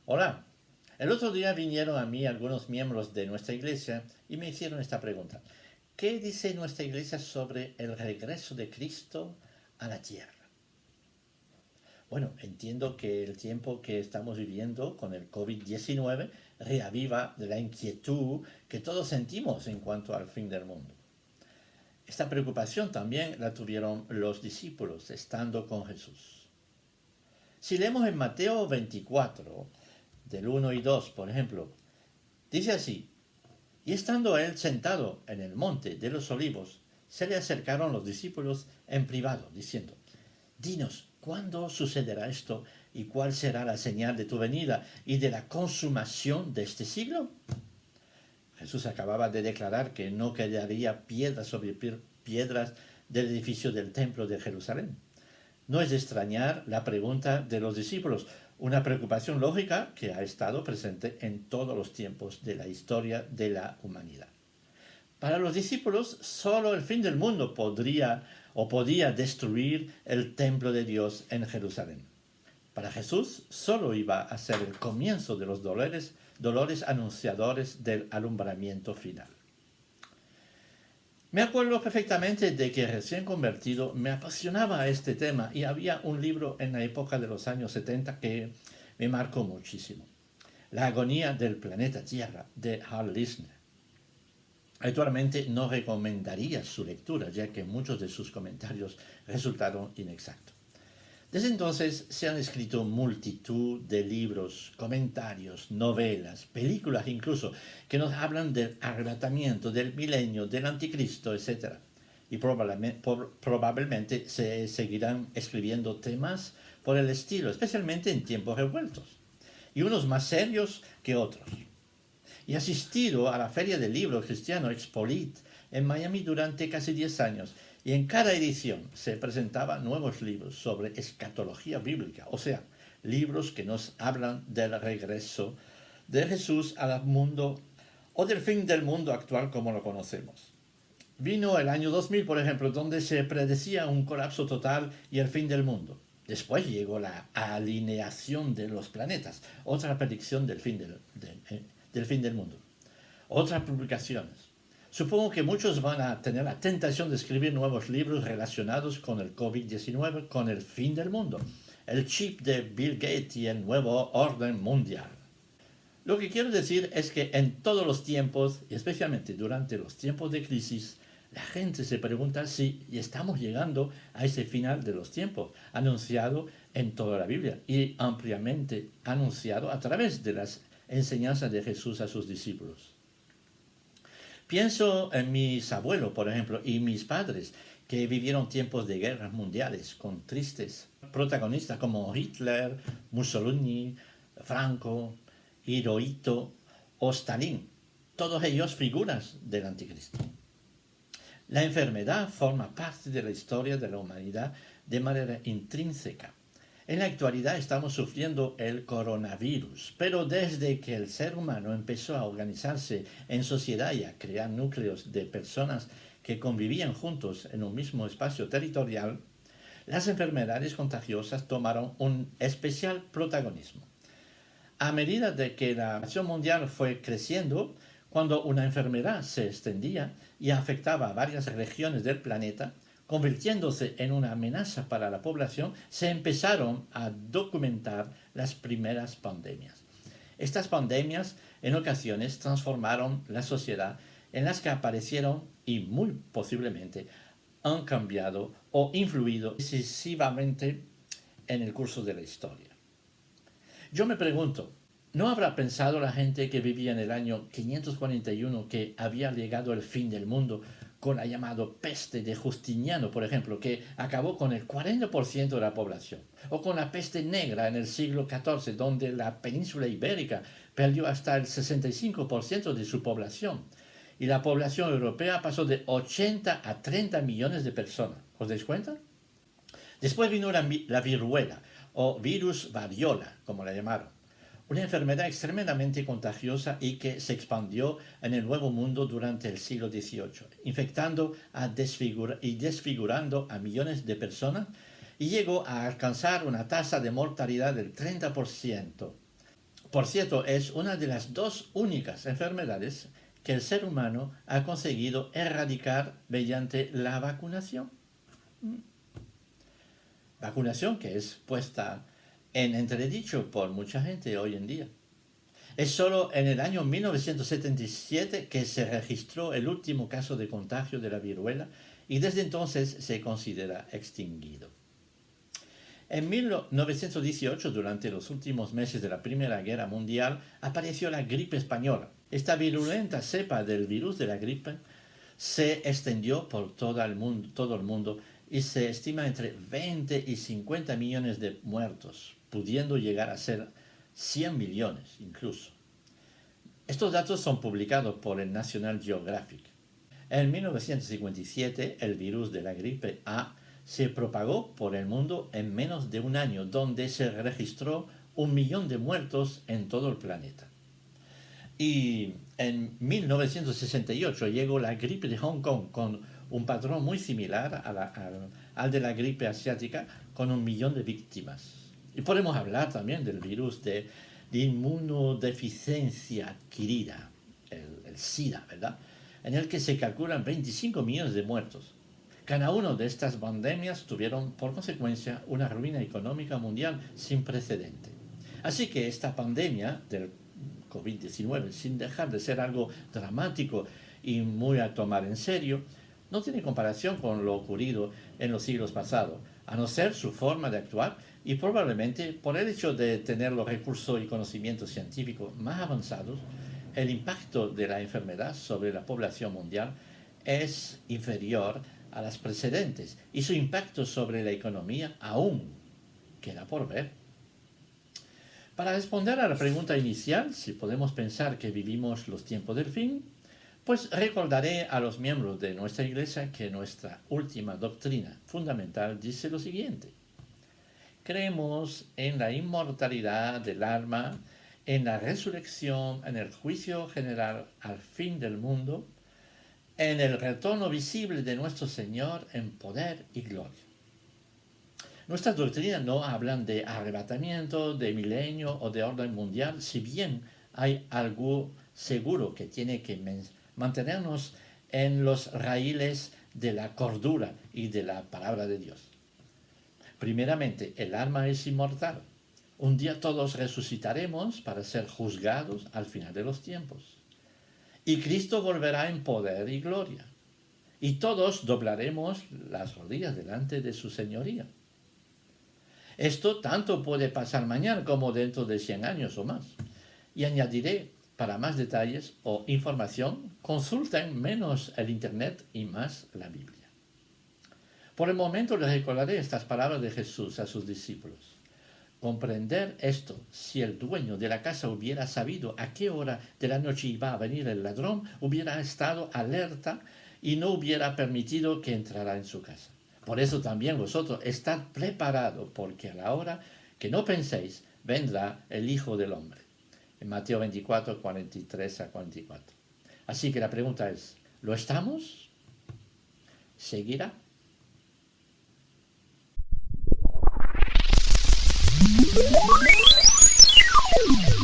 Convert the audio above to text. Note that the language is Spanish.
Hola, el otro día vinieron a mí algunos miembros de nuestra iglesia y me hicieron esta pregunta. ¿Qué dice nuestra iglesia sobre el regreso de Cristo a la tierra? Bueno, entiendo que el tiempo que estamos viviendo con el COVID-19 reaviva la inquietud que todos sentimos en cuanto al fin del mundo. Esta preocupación también la tuvieron los discípulos estando con Jesús. Si leemos en Mateo 24, del 1 y 2, por ejemplo, dice así: y estando él sentado en el monte de los olivos, se le acercaron los discípulos en privado, diciendo: dinos, ¿cuándo sucederá esto? ¿Y cuál será la señal de tu venida y de la consumación de este siglo? Jesús acababa de declarar que no quedaría piedra sobre piedras del edificio del templo de Jerusalén. No es de extrañar la pregunta de los discípulos, una preocupación lógica que ha estado presente en todos los tiempos de la historia de la humanidad. Para los discípulos, solo el fin del mundo podía destruir el templo de Dios en Jerusalén. Para Jesús, solo iba a ser el comienzo de los dolores anunciadores del alumbramiento final. Me acuerdo perfectamente de que recién convertido me apasionaba este tema y había un libro en la época de los años 70 que me marcó muchísimo. La agonía del planeta Tierra, de Hal Lisner. Actualmente no recomendaría su lectura, ya que muchos de sus comentarios resultaron inexactos. Desde entonces se han escrito multitud de libros, comentarios, novelas, películas incluso, que nos hablan del arrebatamiento, del milenio, del anticristo, etc. Y probablemente se seguirán escribiendo temas por el estilo, especialmente en tiempos revueltos, y unos más serios que otros. Y he asistido a la Feria del Libro Cristiano Expolit en Miami durante casi 10 años, y en cada edición se presentaban nuevos libros sobre escatología bíblica, o sea, libros que nos hablan del regreso de Jesús al mundo o del fin del mundo actual como lo conocemos. Vino el año 2000, por ejemplo, donde se predecía un colapso total y el fin del mundo. Después llegó la alineación de los planetas, otra predicción del fin del mundo. Otras publicaciones. Supongo que muchos van a tener la tentación de escribir nuevos libros relacionados con el COVID-19, con el fin del mundo, el chip de Bill Gates y el nuevo orden mundial. Lo que quiero decir es que en todos los tiempos, y especialmente durante los tiempos de crisis, la gente se pregunta si estamos llegando a ese final de los tiempos, anunciado en toda la Biblia y ampliamente anunciado a través de las enseñanzas de Jesús a sus discípulos. Pienso en mis abuelos, por ejemplo, y mis padres, que vivieron tiempos de guerras mundiales con tristes protagonistas como Hitler, Mussolini, Franco, Hirohito o Stalin, todos ellos figuras del anticristo. La enfermedad forma parte de la historia de la humanidad de manera intrínseca. En la actualidad estamos sufriendo el coronavirus, pero desde que el ser humano empezó a organizarse en sociedad y a crear núcleos de personas que convivían juntos en un mismo espacio territorial, las enfermedades contagiosas tomaron un especial protagonismo. A medida de que la población mundial fue creciendo, cuando una enfermedad se extendía y afectaba a varias regiones del planeta, convirtiéndose en una amenaza para la población, se empezaron a documentar las primeras pandemias. Estas pandemias en ocasiones transformaron la sociedad en las que aparecieron y muy posiblemente han cambiado o influido decisivamente en el curso de la historia. Yo me pregunto, ¿no habrá pensado la gente que vivía en el año 541 que había llegado el fin del mundo con la llamada peste de Justiniano, por ejemplo, que acabó con el 40% de la población? O con la peste negra en el siglo XIV, donde la península ibérica perdió hasta el 65% de su población. Y la población europea pasó de 80 a 30 millones de personas. ¿Os dais cuenta? Después vino la viruela, o virus variola, como la llamaron. una enfermedad extremadamente contagiosa y que se expandió en el Nuevo Mundo durante el siglo XVIII, infectando y desfigurando a millones de personas y llegó a alcanzar una tasa de mortalidad del 30%. Por cierto, es una de las dos únicas enfermedades que el ser humano ha conseguido erradicar mediante la vacunación. Vacunación que es puesta en entredicho por mucha gente hoy en día. Es solo en el año 1977 que se registró el último caso de contagio de la viruela y desde entonces se considera extinguido. En 1918, durante los últimos meses de la Primera Guerra Mundial, apareció la gripe española. Esta virulenta cepa del virus de la gripe se extendió por todo el mundo y se estima entre 20 y 50 millones de muertos, pudiendo llegar a ser 100 millones incluso. Estos datos son publicados por el National Geographic. En 1957, el virus de la gripe A se propagó por el mundo en menos de un año, donde se registró 1 millón de muertos en todo el planeta. Y en 1968 llegó la gripe de Hong Kong con un patrón muy similar al de la gripe asiática, con 1 millón de víctimas. Y podemos hablar también del virus de inmunodeficiencia adquirida, el SIDA, ¿verdad? En el que se calculan 25 millones de muertos. Cada una de estas pandemias tuvieron por consecuencia una ruina económica mundial sin precedente. Así que esta pandemia del COVID-19, sin dejar de ser algo dramático y muy a tomar en serio, no tiene comparación con lo ocurrido en los siglos pasados, a no ser su forma de actuar y probablemente por el hecho de tener los recursos y conocimientos científicos más avanzados, el impacto de la enfermedad sobre la población mundial es inferior a las precedentes y su impacto sobre la economía aún queda por ver. Para responder a la pregunta inicial, si podemos pensar que vivimos los tiempos del fin, pues recordaré a los miembros de nuestra Iglesia que nuestra última doctrina fundamental dice lo siguiente: creemos en la inmortalidad del alma, en la resurrección, en el juicio general al fin del mundo, en el retorno visible de nuestro Señor en poder y gloria. Nuestras doctrinas no hablan de arrebatamiento, de milenio o de orden mundial, si bien hay algo seguro que tiene que mantenernos en los raíles de la cordura y de la palabra de Dios. Primeramente, el alma es inmortal. Un día todos resucitaremos para ser juzgados al final de los tiempos. Y Cristo volverá en poder y gloria. Y todos doblaremos las rodillas delante de su señoría. Esto tanto puede pasar mañana como dentro de 100 años o más. Y añadiré, para más detalles o información, consulten menos el Internet y más la Biblia. Por el momento les recordaré estas palabras de Jesús a sus discípulos. Comprender esto, si el dueño de la casa hubiera sabido a qué hora de la noche iba a venir el ladrón, hubiera estado alerta y no hubiera permitido que entrara en su casa. Por eso también vosotros estad preparados, porque a la hora que no penséis, vendrá el Hijo del Hombre. En Mateo 24, 43 a 44. Así que la pregunta es, ¿lo estamos? ¿Seguirá? Thank you.